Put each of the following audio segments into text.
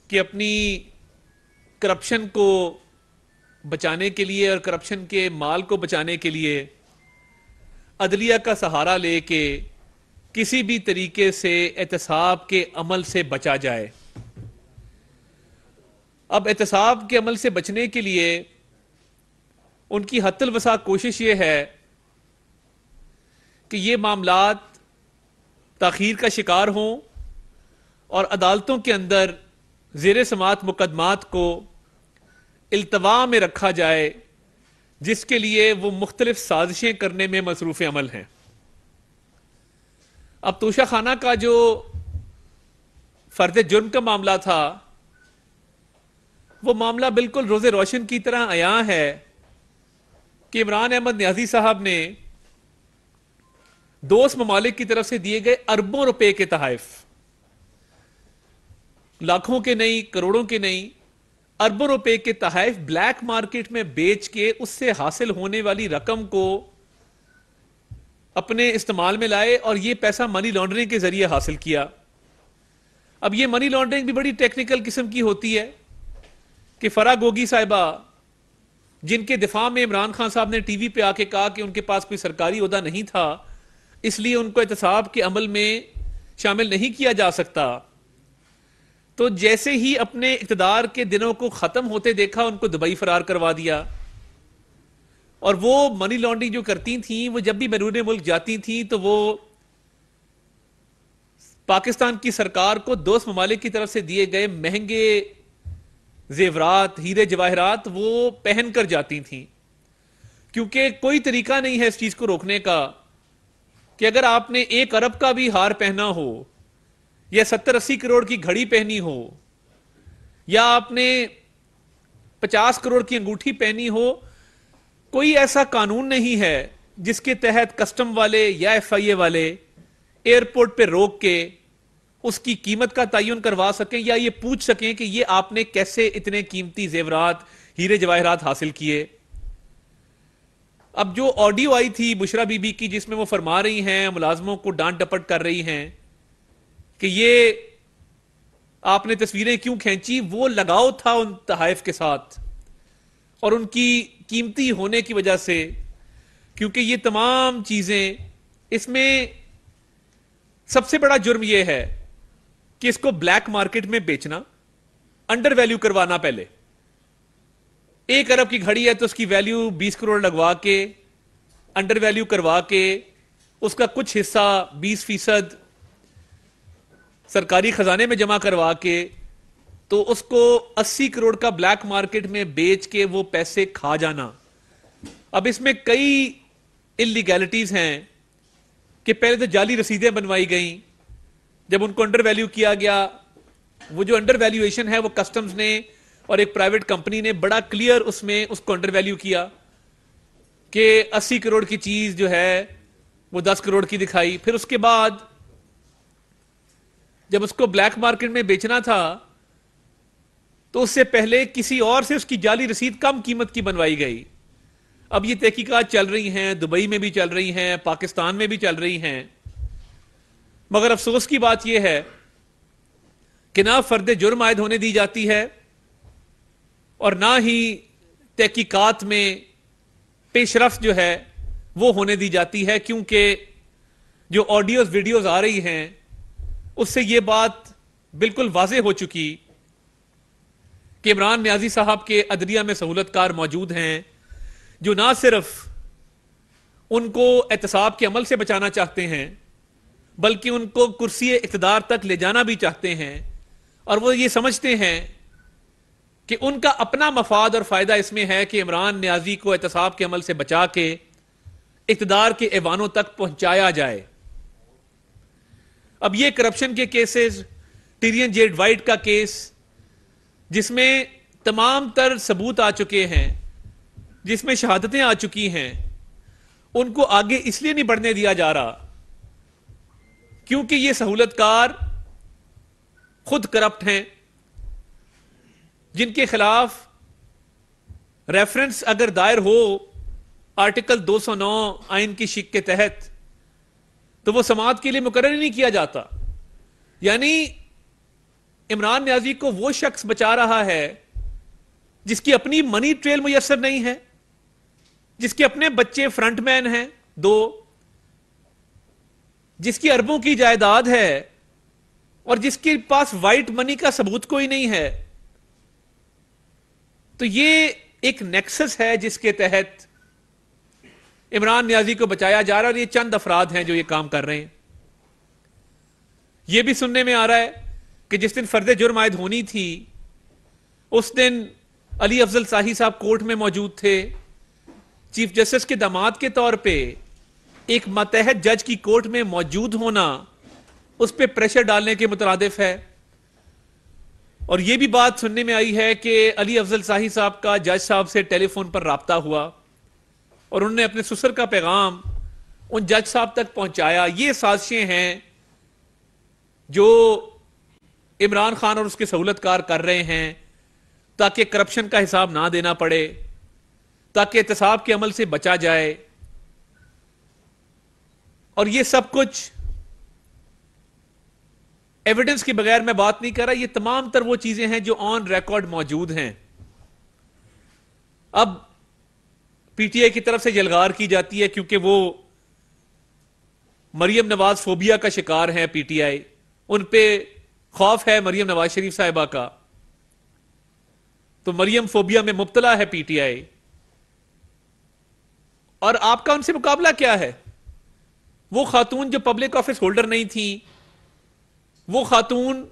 कि अपनी करप्शन को बचाने के लिए और करप्शन के माल को बचाने के लिए अदलिया का सहारा लेके किसी भी तरीके से एहतसाब के अमल से बचा जाए। अब एहतसाब के अमल से बचने के लिए उनकी हत्तल वसा कोशिश ये है कि ये मामलात ताखीर का शिकार हों और अदालतों के अंदर ज़ेर समात मुकदमात को इल्तवा में रखा जाए, जिसके लिए वो मुख्तलिफ साजिशें करने में मसरूफ़ अमल हैं। अब तोशा खाना का जो फर्द जुर्म का मामला था, वो मामला बिल्कुल रोज़े रोशन की तरह आया है कि इमरान अहमद न्याजी साहब ने दोस्त ममालिक की तरफ से दिए गए अरबों रुपए के तहफ़, लाखों के नहीं, करोड़ों के नहीं, अरबों रुपए के तहफ़ ब्लैक मार्केट में बेच के उससे हासिल होने वाली रकम को अपने इस्तेमाल में लाए और यह पैसा मनी लॉन्ड्रिंग के जरिए हासिल किया। अब यह मनी लॉन्ड्रिंग भी बड़ी टेक्निकल किस्म की होती है कि फरा गोगी साहिबा, जिनके दिफा में इमरान खान साहब ने टीवी पे आके कहा कि उनके पास कोई सरकारी ओहदा नहीं था, इसलिए उनको एहतसाब के अमल में शामिल नहीं किया जा सकता, तो जैसे ही अपने इक़्तिदार के दिनों को खत्म होते देखा, उनको दुबई फरार करवा दिया। और वो मनी लॉन्ड्रिंग जो करती थी, वो जब भी बैरून मुल्क जाती थी तो वो पाकिस्तान की सरकार को दोस्त ममालिक की तरफ से दिए गए महंगे जेवरात, हीरे जवाहरात वो पहन कर जाती थी, क्योंकि कोई तरीका नहीं है इस चीज को रोकने का कि अगर आपने 1 अरब का भी हार पहना हो या 70-80 करोड़ की घड़ी पहनी हो या आपने 50 करोड़ की अंगूठी पहनी हो, कोई ऐसा कानून नहीं है जिसके तहत कस्टम वाले या FIA वाले एयरपोर्ट पे रोक के उसकी कीमत का तयन करवा सकें या ये पूछ सकें कि ये आपने कैसे इतने कीमती जेवरात, हीरे जवाहरात हासिल किए। अब जो ऑडियो आई थी बुशरा बीबी की, जिसमें वो फरमा रही हैं, मुलाजमों को डांट डपट कर रही हैं कि ये आपने तस्वीरें क्यों खींची, वो लगाव था उन तहाइफ के साथ और उनकी कीमती होने की वजह से, क्योंकि ये तमाम चीजें, इसमें सबसे बड़ा जुर्म यह है कि इसको ब्लैक मार्केट में बेचना, अंडर वैल्यू करवाना। पहले 1 अरब की घड़ी है तो उसकी वैल्यू 20 करोड़ लगवा के, अंडर वैल्यू करवा के, उसका कुछ हिस्सा 20% सरकारी खजाने में जमा करवा के, तो उसको 80 करोड़ का ब्लैक मार्केट में बेच के वो पैसे खा जाना। अब इसमें कई इलीगैलिटीज हैं कि पहले तो जाली रसीदें बनवाई गई, जब उनको अंडर वैल्यू किया गया, वो जो अंडर वैल्यूएशन है वो कस्टम्स ने और एक प्राइवेट कंपनी ने बड़ा क्लियर उसमें उसको अंडर वैल्यू किया कि 80 करोड़ की चीज जो है वो 10 करोड़ की दिखाई। फिर उसके बाद जब उसको ब्लैक मार्केट में बेचना था तो उससे पहले किसी और से उसकी जाली रसीद कम कीमत की बनवाई गई। अब ये तहकीकात चल रही हैं, दुबई में भी चल रही हैं, पाकिस्तान में भी चल रही हैं, मगर अफसोस की बात यह है कि ना फर्द जुर्म आयद होने दी जाती है और ना ही तहकीकात में पेशरफ्त जो है वो होने दी जाती है, क्योंकि जो ऑडियोज वीडियोज आ रही हैं उससे ये बात बिल्कुल वाज़ेह हो चुकी कि इमरान न्याजी साहब के अदलिया में सहूलतकार मौजूद हैं, जो ना सिर्फ उनको एहतसाब के अमल से बचाना चाहते हैं बल्कि उनको कुर्सी इक़्तिदार तक ले जाना भी चाहते हैं, और वो ये समझते हैं कि उनका अपना मफाद और फायदा इसमें है कि इमरान न्याजी को एहतसाब के अमल से बचा के इक़्तिदार के ऐवानों तक पहुंचाया जाए। अब ये करप्शन के केसेस, टिरियन जेड वाइट का केस, जिसमें तमाम तर सबूत आ चुके हैं, जिसमें शहादतें आ चुकी हैं, उनको आगे इसलिए नहीं बढ़ने दिया जा रहा क्योंकि ये सहूलतकार खुद करप्ट हैं, जिनके खिलाफ रेफरेंस अगर दायर हो आर्टिकल 209 आइन की शिक के तहत तो वो समाअत के लिए मुकर्रर नहीं किया जाता। यानी इमरान न्याजी को वो शख्स बचा रहा है जिसकी अपनी मनी ट्रेल मुयस्सर नहीं है, जिसके अपने बच्चे फ्रंटमैन हैं दो, जिसकी अरबों की जायदाद है और जिसके पास वाइट मनी का सबूत कोई नहीं है। तो ये एक नेक्सस है जिसके तहत इमरान न्याजी को बचाया जा रहा है, और ये चंद अफराद हैं जो ये काम कर रहे हैं। ये भी सुनने में आ रहा है कि जिस दिन फर्द जुर्म आयद होनी थी उस दिन अली अफजल शाही साहब कोर्ट में मौजूद थे। चीफ जस्टिस के दामाद के तौर पे एक मतहत जज की कोर्ट में मौजूद होना उस पर प्रेशर डालने के मुतरादिफ है। और यह भी बात सुनने में आई है कि अली अफजल शाही साहब का जज साहब से टेलीफोन पर राब्ता हुआ और उन्होंने अपने ससुर का पैगाम उन जज साहब तक पहुंचाया। ये साजिशें हैं जो इमरान खान और उसके सहूलतकार कर रहे हैं ताकि करप्शन का हिसाब ना देना पड़े, ताकि एहतसाब के अमल से बचा जाए। और ये सब कुछ एविडेंस के बगैर मैं बात नहीं कर रहा, ये तमाम तर वो चीजें हैं जो ऑन रिकॉर्ड मौजूद हैं। अब पीटीआई की तरफ से जलगार की जाती है क्योंकि वो मरियम नवाज फोबिया का शिकार है। पीटीआई उन पे खौफ है मरियम नवाज शरीफ साहिबा का, तो मरियम फोबिया में मुब्तला है पीटीआई। और आपका उनसे मुकाबला क्या है? वो खातून जो पब्लिक ऑफिस होल्डर नहीं थी, वो खातून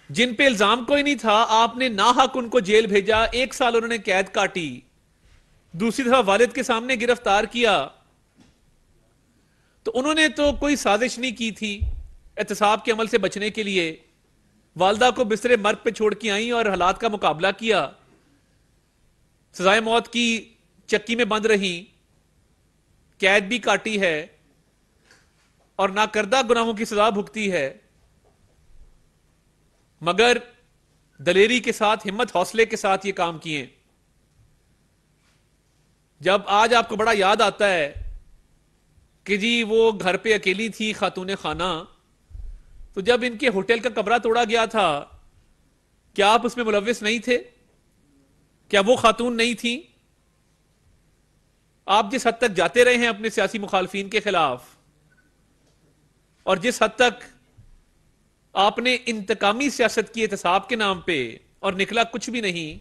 जिन पे इल्जाम कोई नहीं था, आपने नाहक उनको जेल भेजा, 1 साल उन्होंने कैद काटी, दूसरी तरफ वालिद के सामने गिरफ्तार किया। तो उन्होंने तो कोई साजिश नहीं की थी एहतसाब के अमल से बचने के लिए। वालदा को बिस्तरे मर्ग पे छोड़ के आई और हालात का मुकाबला किया, सजाए मौत की चक्की में बंद रही, कैद भी काटी है और नाकर्दा गुनाहों की सजा भुगती है, मगर दलेरी के साथ, हिम्मत हौसले के साथ ये काम किए। जब आज आपको बड़ा याद आता है कि जी वो घर पे अकेली थी खातून खाना, तो जब इनके होटल का कमरा तोड़ा गया था, क्या आप उसमें मुलव्विस नहीं थे? क्या वो खातून नहीं थी? आप जिस हद तक जाते रहे हैं अपने सियासी मुखालफीन के खिलाफ, और जिस हद तक आपने इंतकामी सियासत की एहतसाब के नाम पे, और निकला कुछ भी नहीं,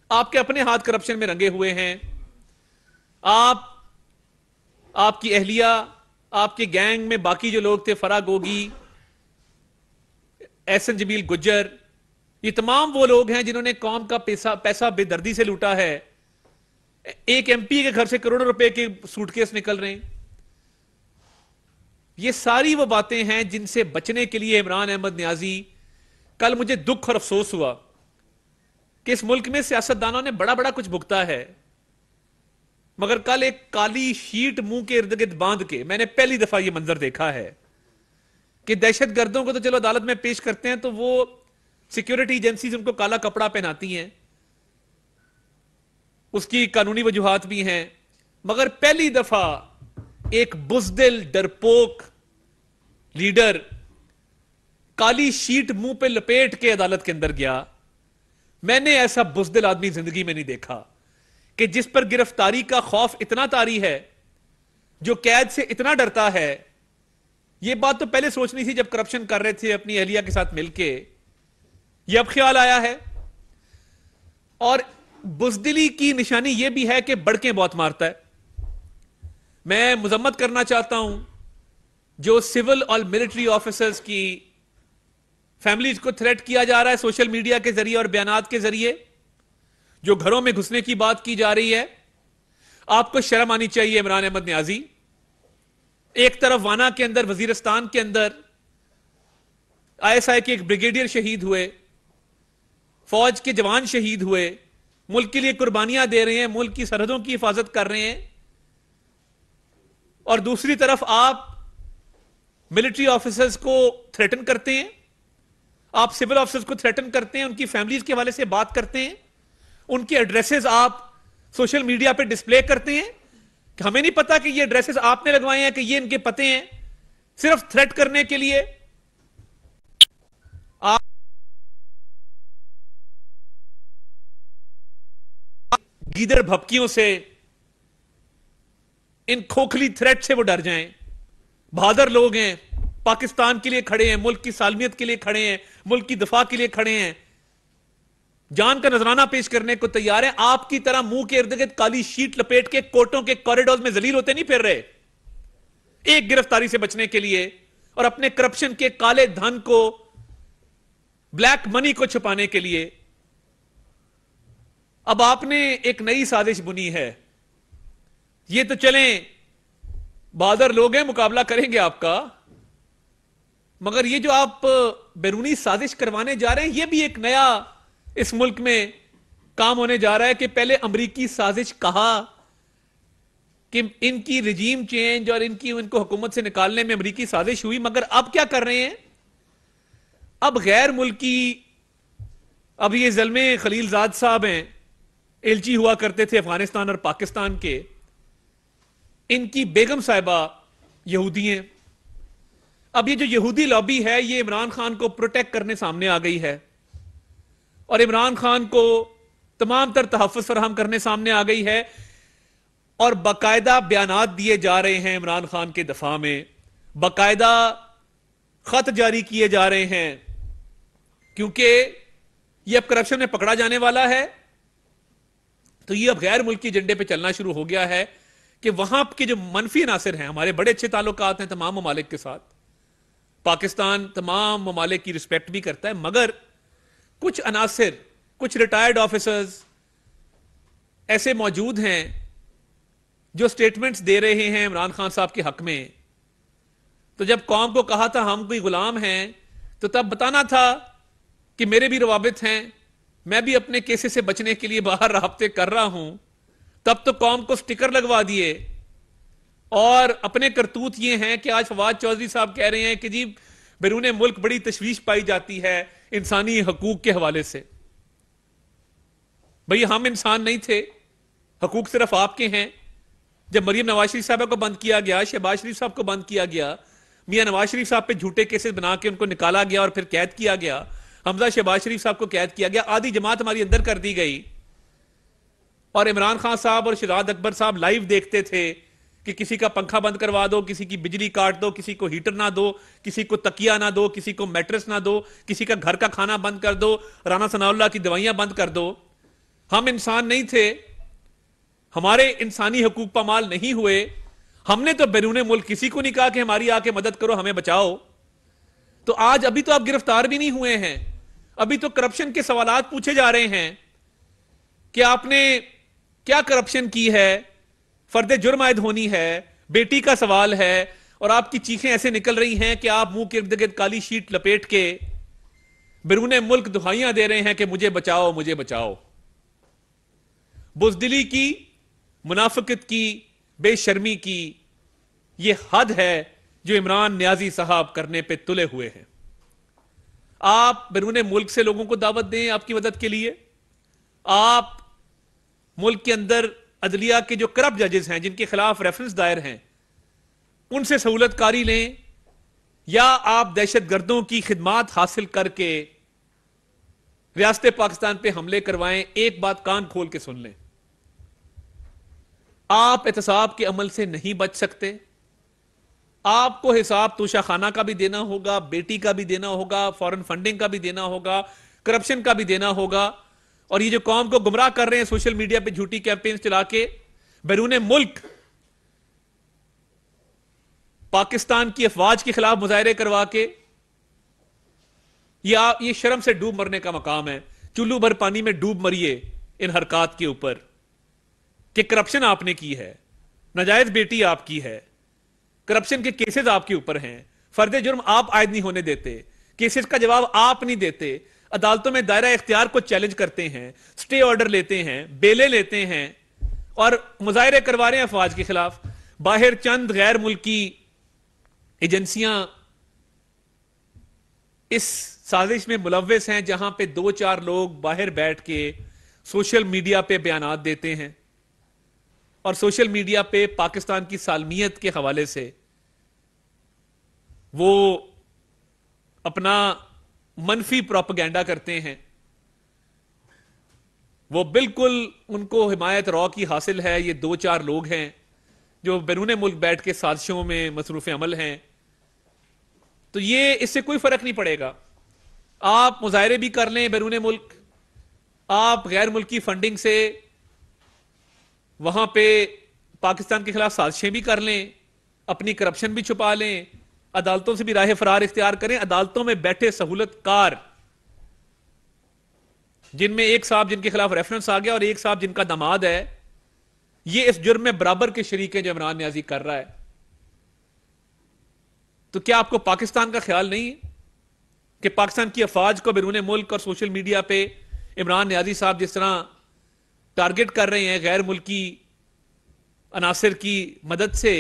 आपके अपने हाथ करप्शन में रंगे हुए हैं। आपकी अहलिया, आपके गैंग में बाकी जो लोग थे, फरा गोगी, एहसन जमील गुज्जर, ये तमाम वो लोग हैं जिन्होंने कौम का पैसा बेदर्दी से लूटा है। एक एमपी के घर से करोड़ों रुपए के सूटकेस निकल रहे हैं। ये सारी वो बातें हैं जिनसे बचने के लिए इमरान अहमद न्याजी, कल मुझे दुख और अफसोस हुआ कि इस मुल्क में सियासतदानों ने बड़ा बड़ा कुछ भुगता है, मगर कल एक काली शीट मुंह के इर्द गिर्द बांध के मैंने पहली दफा यह मंजर देखा है कि दहशतगर्दों को तो चलो अदालत में पेश करते हैं तो वो सिक्योरिटी एजेंसीज उनको काला कपड़ा पहनाती हैं, उसकी कानूनी वजूहात भी हैं, मगर पहली दफा एक बुजदिल डरपोक लीडर काली शीट मुंह पे लपेट के अदालत के अंदर गया। मैंने ऐसा बुजदिल आदमी जिंदगी में नहीं देखा कि जिस पर गिरफ्तारी का खौफ इतना तारी है, जो कैद से इतना डरता है। यह बात तो पहले सोचनी थी जब करप्शन कर रहे थे अपनी अहलिया के साथ मिलके, यह अब ख्याल आया है। और बुजदिली की निशानी यह भी है कि बड़के बहुत मारता है। मैं मुजम्मत करना चाहता हूं जो सिविल और मिलिट्री ऑफिसर्स की फैमिलीज को थ्रेट किया जा रहा है सोशल मीडिया के जरिए और बयानात के जरिए, जो घरों में घुसने की बात की जा रही है। आपको शर्म आनी चाहिए इमरान अहमद न्याजी। एक तरफ वाना के अंदर, वजीरिस्तान के अंदर आईएसआई के एक ब्रिगेडियर शहीद हुए, फौज के जवान शहीद हुए, मुल्क के लिए कुर्बानियां दे रहे हैं, मुल्क की सरहदों की हिफाजत कर रहे हैं, और दूसरी तरफ आप मिलिट्री ऑफिसर्स को थ्रेटन करते हैं, आप सिविल ऑफिसर्स को थ्रेटन करते हैं, उनकी फैमिलीज के हवाले से बात करते हैं, उनके एड्रेसेस आप सोशल मीडिया पे डिस्प्ले करते हैं कि हमें नहीं पता कि ये एड्रेसेस आपने लगवाए हैं, कि ये इनके पते हैं, सिर्फ थ्रेट करने के लिए। आप गीदड़ भपकियों से, इन खोखली थ्रेट से वो डर जाएं। बहादुर लोग हैं, पाकिस्तान के लिए खड़े हैं, मुल्क की सालमियत के लिए खड़े हैं, मुल्क की दफा के लिए खड़े हैं, जान का नजराना पेश करने को तैयार है। आपकी तरह मुंह के इर्द गिर्द काली शीट लपेट के कोर्टों के कॉरिडोर में जलील होते नहीं फिर रहे एक गिरफ्तारी से बचने के लिए और अपने करप्शन के काले धन को, ब्लैक मनी को छुपाने के लिए। अब आपने एक नई साजिश बुनी है। ये तो चलें, बहादुर लोग हैं, मुकाबला करेंगे आपका, मगर ये जो आप बैरूनी साजिश करवाने जा रहे हैं, ये भी एक नया इस मुल्क में काम होने जा रहा है कि पहले अमरीकी साजिश कहा कि इनकी रिजीम चेंज और इनको हुकूमत से निकालने में अमरीकी साजिश हुई, मगर अब क्या कर रहे हैं? अब गैर मुल्की, अब ये ज़ल्मे खलीलजाद साहब हैं, एलची हुआ करते थे अफगानिस्तान और पाकिस्तान के, इनकी बेगम साहिबा यहूदी हैं। अब ये जो यहूदी लॉबी है, ये इमरान खान को प्रोटेक्ट करने सामने आ गई है और इमरान खान को तमाम तर तहफ़्फ़ुज़ फराहम करने सामने आ गई है और बाकायदा बयानात दिए जा रहे हैं इमरान खान के दफा में, बाकायदा खत जारी किए जा रहे हैं, क्योंकि ये अब करप्शन में पकड़ा जाने वाला है। तो ये अब गैर मुल्की एजेंडे पे चलना शुरू हो गया है कि वहां के जो मनफी अनासर हैं, हमारे बड़े अच्छे ताल्लुकात हैं तमाम ममालिक के साथ, पाकिस्तान तमाम ममालिक की रिस्पेक्ट भी करता है, मगर कुछ अनासर, कुछ रिटायर्ड ऑफिसर्स ऐसे मौजूद हैं जो स्टेटमेंट्स दे रहे हैं इमरान खान साहब के हक में। तो जब कौम को कहा था हम कोई गुलाम हैं, तो तब बताना था कि मेरे भी रवाबित हैं, मैं भी अपने केसेस से बचने के लिए बाहर राब्ते कर रहा हूं। तब तो कौम को स्टिकर लगवा दिए और अपने करतूत ये हैं कि आज फवाद चौधरी साहब कह रहे हैं कि जी बैरून मुल्क बड़ी तशवीश पाई जाती है इंसानी हकूक के हवाले से। भई हम इंसान नहीं थे, हकूक सिर्फ आपके हैं। जब मरियम नवाज शरीफ साहब को बंद किया गया, शहबाज शरीफ साहब को बंद किया गया, मियां नवाज शरीफ साहब पे झूठे केसेस बना के उनको निकाला गया और फिर कैद किया गया, हमजा शहबाज शरीफ साहब को कैद किया गया, आधी जमात हमारी अंदर कर दी गई और इमरान खान साहब और शहजाद अकबर साहब लाइव देखते थे कि किसी का पंखा बंद करवा दो, किसी की बिजली काट दो, किसी को हीटर ना दो, किसी को तकिया ना दो, किसी को मैट्रेस ना दो, किसी का घर का खाना बंद कर दो, राना सनाउल्लाह की दवाइयां बंद कर दो। हम इंसान नहीं थे, हमारे इंसानी हकूक पामाल नहीं हुए। हमने तो बैरून मुल्क किसी को नहीं कहा कि हमारी आके मदद करो, हमें बचाओ। तो आज अभी तो आप गिरफ्तार भी नहीं हुए हैं, अभी तो करप्शन के सवालात पूछे जा रहे हैं कि आपने क्या करप्शन की है, फर्द जुर्म आयद होनी है, बेटी का सवाल है, और आपकी चीखें ऐसे निकल रही हैं कि आप मुंह के इर्द गिर्द काली शीट लपेट के बैरून मुल्क दुहाइयां दे रहे हैं कि मुझे बचाओ, मुझे बचाओ। बुज़दिली की, मुनाफिकत की, बेशर्मी की ये हद है जो इमरान नियाजी साहब करने पे तुले हुए हैं। आप बैरून मुल्क से लोगों को दावत दें आपकी मदद के लिए, आप मुल्क के अंदर अदलिया के जो करप्ट जजेस हैं, जिनके खिलाफ रेफरेंस दायर हैं, उनसे सहूलतकारी लें, या आप दहशतगर्दों की खिदमात हासिल करके रियासत पाकिस्तान पे हमले करवाएं। एक बात कान खोल के सुन लें, आप एहतसाब के अमल से नहीं बच सकते। आपको हिसाब तोशा खाना का भी देना होगा, बेटी का भी देना होगा, फॉरेन फंडिंग का भी देना होगा, करप्शन का भी देना होगा। और ये जो कौम को गुमराह कर रहे हैं सोशल मीडिया पे झूठी कैंपेन चला के, बैरून मुल्क पाकिस्तान की अफवाज के खिलाफ मुजाहरे करवा के, ये शर्म से डूब मरने का मकाम है। चुल्लू भर पानी में डूब मरिए इन हरकत के ऊपर कि करप्शन आपने की है, नाजायज बेटी आपकी है, करप्शन के केसेस आपके ऊपर हैं, फर्द जुर्म आप आयद नहीं होने देते, केसेस का जवाब आप नहीं देते, अदालतों में दायरा इख्तियार को चैलेंज करते हैं, स्टे ऑर्डर लेते हैं, बेले लेते हैं और मुजाहरे करवा रहे हैं अफवाज के खिलाफ। बाहर चंद गैर मुल्की एजेंसियां इस साजिश में मुलव्वस हैं, जहां पे 2-4 लोग बाहर बैठ के सोशल मीडिया पे बयानात देते हैं और सोशल मीडिया पे पाकिस्तान की सालमियत के हवाले से वो अपना मनफी प्रोपेगेंडा करते हैं। वो बिल्कुल उनको हिमायत रॉ की हासिल है। ये 2-4 लोग हैं जो बैरून मुल्क बैठ के साजिशों में मसरूफ अमल हैं। तो ये इससे कोई फर्क नहीं पड़ेगा। आप मुजाहरे भी कर लें बैरून मुल्क, आप गैर मुल्की फंडिंग से वहां पे पाकिस्तान के खिलाफ साजिशें भी कर लें, अपनी करप्शन भी छुपा लें, अदालतों से भी राह फरार इख्तियार करें। अदालतों में बैठे सहूलतकार, जिनमें एक साहब जिनके खिलाफ रेफरेंस आ गया और एक साहब जिनका दामाद है, ये इस जुर्म में बराबर के शरीक हैं जो इमरान न्याजी कर रहा है। तो क्या आपको पाकिस्तान का ख्याल नहीं है कि पाकिस्तान की अफवाज को बैरून मुल्क और सोशल मीडिया पे इमरान न्याजी साहब जिस तरह टारगेट कर रहे हैं गैर मुल्की अनासिर की मदद से,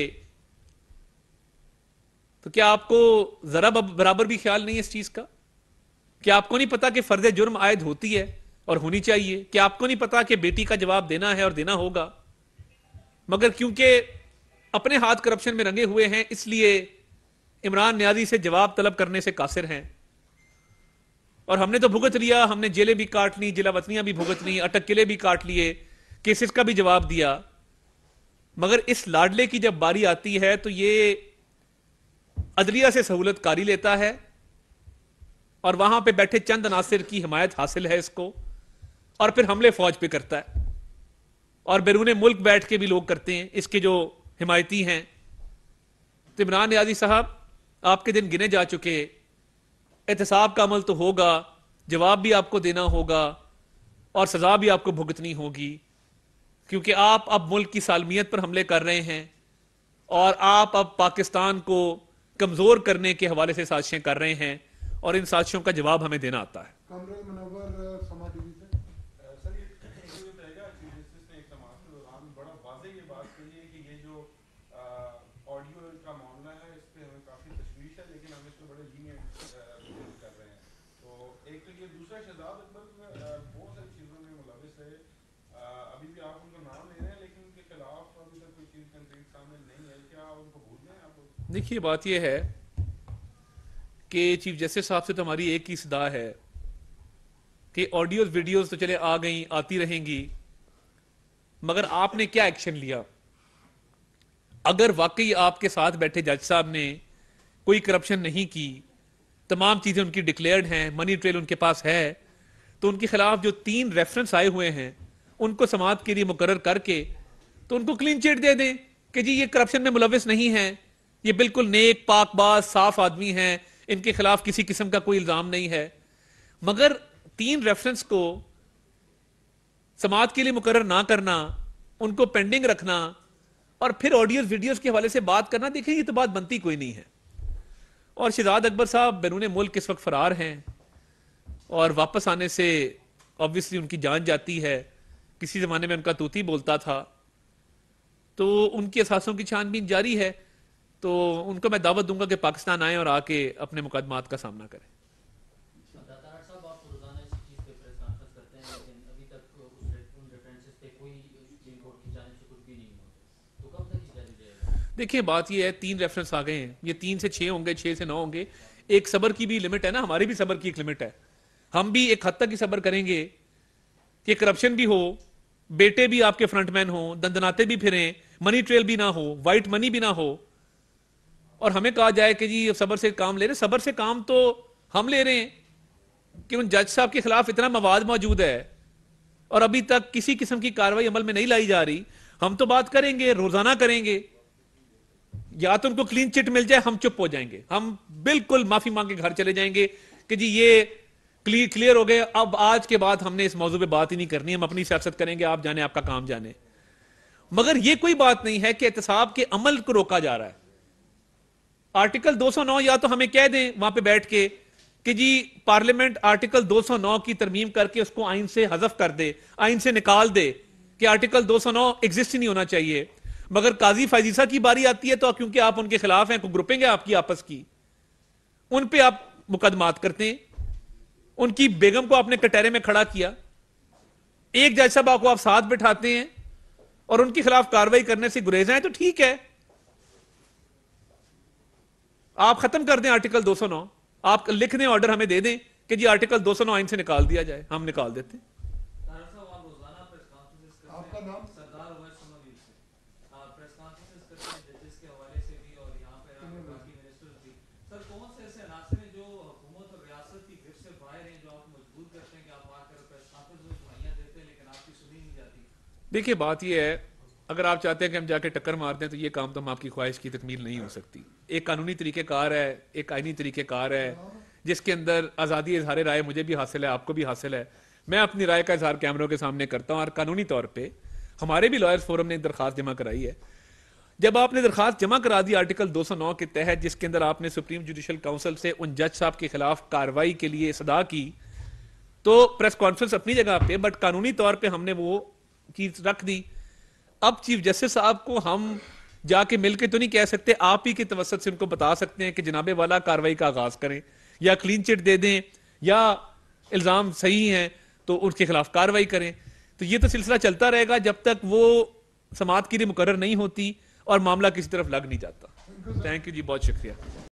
तो क्या आपको जरा बराबर भी ख्याल नहीं है इस चीज का? क्या आपको नहीं पता कि फर्ज जुर्म आयद होती है और होनी चाहिए? क्या आपको नहीं पता कि बेटी का जवाब देना है और देना होगा? मगर क्योंकि अपने हाथ करप्शन में रंगे हुए हैं, इसलिए इमरान न्याजी से जवाब तलब करने से कासिर हैं। और हमने तो भुगत लिया, हमने जेलें भी काट ली, जिला वतनियां भी भुगत ली, अटक किले भी काट लिए, केसेस का भी जवाब दिया। मगर इस लाडले की जब बारी आती है तो ये अदलिया से सहूलतकारी लेता है और वहां पे बैठे चंद अनासिर की हिमायत हासिल है इसको, और फिर हमले फौज पे करता है। और बैरून मुल्क बैठ के भी लोग करते हैं इसके जो हिमायती हैं। तो इमरान न्याजी साहब, आपके दिन गिने जा चुके। एहतसाब का अमल तो होगा, जवाब भी आपको देना होगा और सजा भी आपको भुगतनी होगी, क्योंकि आप अब मुल्क की सालमियत पर हमले कर रहे हैं और आप अब पाकिस्तान को कमजोर करने के हवाले से साजिशें कर रहे हैं और इन साजिशों का जवाब हमें देना आता है। देखिए, बात यह है कि चीफ जस्टिस साहब से तो हमारी एक ही सदा है कि ऑडियोज वीडियोज तो चले आ गई, आती रहेंगी, मगर आपने क्या एक्शन लिया? अगर वाकई आपके साथ बैठे जज साहब ने कोई करप्शन नहीं की, तमाम चीजें उनकी डिक्लेयर्ड हैं, मनी ट्रेल उनके पास है, तो उनके खिलाफ जो 3 रेफरेंस आए हुए हैं उनको समाअत के लिए मुकर्रर करके तो उनको क्लीन चिट दे दें कि जी ये करप्शन में मुलविस नहीं है, ये बिल्कुल नेक पाकबाज साफ आदमी हैं, इनके खिलाफ किसी किस्म का कोई इल्जाम नहीं है। मगर 3 रेफरेंस को समाअत के लिए मुकर्रर ना करना, उनको पेंडिंग रखना और फिर ऑडियोज वीडियोज के हवाले से बात करना, देखिए ये तो बात बनती कोई नहीं है। और शहजाद अकबर साहब बैरून मुल्क इस वक्त फरार हैं और वापस आने से ऑब्वियसली उनकी जान जाती है। किसी जमाने में उनका तूती बोलता था, तो उनकी असासों की छानबीन जारी है। तो उनको मैं दावत दूंगा कि पाकिस्तान आए और आके अपने मुकदमात का सामना करें। देखिए, बात ये है, 3 रेफरेंस आ गए हैं, ये 3 से 6 होंगे, 6 से 9 होंगे। एक सबर की भी लिमिट है ना, हमारी भी सबर की एक लिमिट है। हम भी एक हद तक ही सबर करेंगे कि करप्शन भी हो, बेटे भी आपके फ्रंटमैन हो, दंदनाते भी फिरें, मनी ट्रेल भी ना हो, व्हाइट मनी भी ना हो, और हमें कहा जाए कि जी सबर से काम ले रहे। सबर से काम तो हम ले रहे हैं कि उन जज साहब के खिलाफ इतना मवाद मौजूद है और अभी तक किसी किस्म की कार्रवाई अमल में नहीं लाई जा रही। हम तो बात करेंगे, रोजाना करेंगे, या तो उनको क्लीन चिट मिल जाए, हम चुप हो जाएंगे, हम बिल्कुल माफी मांग के घर चले जाएंगे कि जी ये क्लियर हो गए, अब आज के बाद हमने इस मौजू पे बात ही नहीं करनी, हम अपनी सियासत करेंगे, आप जाने, आपका काम जाने। मगर ये कोई बात नहीं है कि एहतसाब के अमल को रोका जा रहा है। आर्टिकल 209 या तो हमें कह दें वहां पे बैठ के कि जी पार्लियामेंट आर्टिकल 209 की तरमीम करके उसको आइन से हजफ कर दे, आइन से निकाल दे कि आर्टिकल 209 एग्जिस्ट ही नहीं होना चाहिए। मगर काजी फैजीसा की बारी आती है तो क्योंकि आप उनके खिलाफ हैं, को ग्रुपिंग है आपकी आपस की, उन पे आप मुकदमात करते हैं। उनकी बेगम को आपने कटहरे में खड़ा किया, एक जज साहब को आप साथ बिठाते हैं और उनके खिलाफ कार्रवाई करने से गुरेज हैं, तो ठीक है, आप खत्म कर दें आर्टिकल 209, आप लिख दें, ऑर्डर हमें दे दें कि जी आर्टिकल 209 आइन से निकाल दिया जाए, हम निकाल देते हैं। नाम? सरदार उवैस समवी से प्रेस कॉन्फ्रेंस करते हैं जजेस के हवाले से भी और यहाँ पे बाकी मिनिस्टर्स भी। सर कौन से ऐसे अनासर हैं जो हुकूमत और रियासत की गिरफ्त से बाहर हैं, जो आपको मजबूर करते हैं कि आप आकर प्रेस कॉन्फ्रेंस में दुआइयां देते हैं लेकिन आपकी सुनी नहीं जाती? देखिए बात यह है, अगर आप चाहते हैं कि हम जाके टक्कर मार दें तो ये काम तो हम आपकी ख्वाहिश की तकमील नहीं हो सकती। एक कानूनी तरीक़ेकार है, एक आईनी तरीक़ेकार है, जिसके अंदर आज़ादी इजहार राय मुझे भी हासिल है, आपको भी हासिल है। मैं अपनी राय का इजहार कैमरों के सामने करता हूँ और कानूनी तौर पर हमारे भी लॉयर्स फोरम ने एक दरखास्त जमा कराई है। जब आपने दरखास्त जमा करा दी आर्टिकल 209 के तहत, जिसके अंदर आपने सुप्रीम जुडिशल काउंसिल से उन जज साहब के खिलाफ कार्रवाई के लिए सदा की, तो प्रेस कॉन्फ्रेंस अपनी जगह पे, बट कानूनी तौर पे हमने वो चीज रख दी। अब चीफ जस्टिस साहब को हम जाके मिलके तो नहीं कह सकते, आप ही के तवसत से उनको बता सकते हैं कि जनाबे वाला कार्रवाई का आगाज करें या क्लीन चिट दे दें या इल्जाम सही हैं तो उसके खिलाफ कार्रवाई करें। तो ये तो सिलसिला चलता रहेगा जब तक वो समाअत के लिए मुकर्रर नहीं होती और मामला किसी तरफ लग नहीं जाता। थैंक यू जी, बहुत शुक्रिया।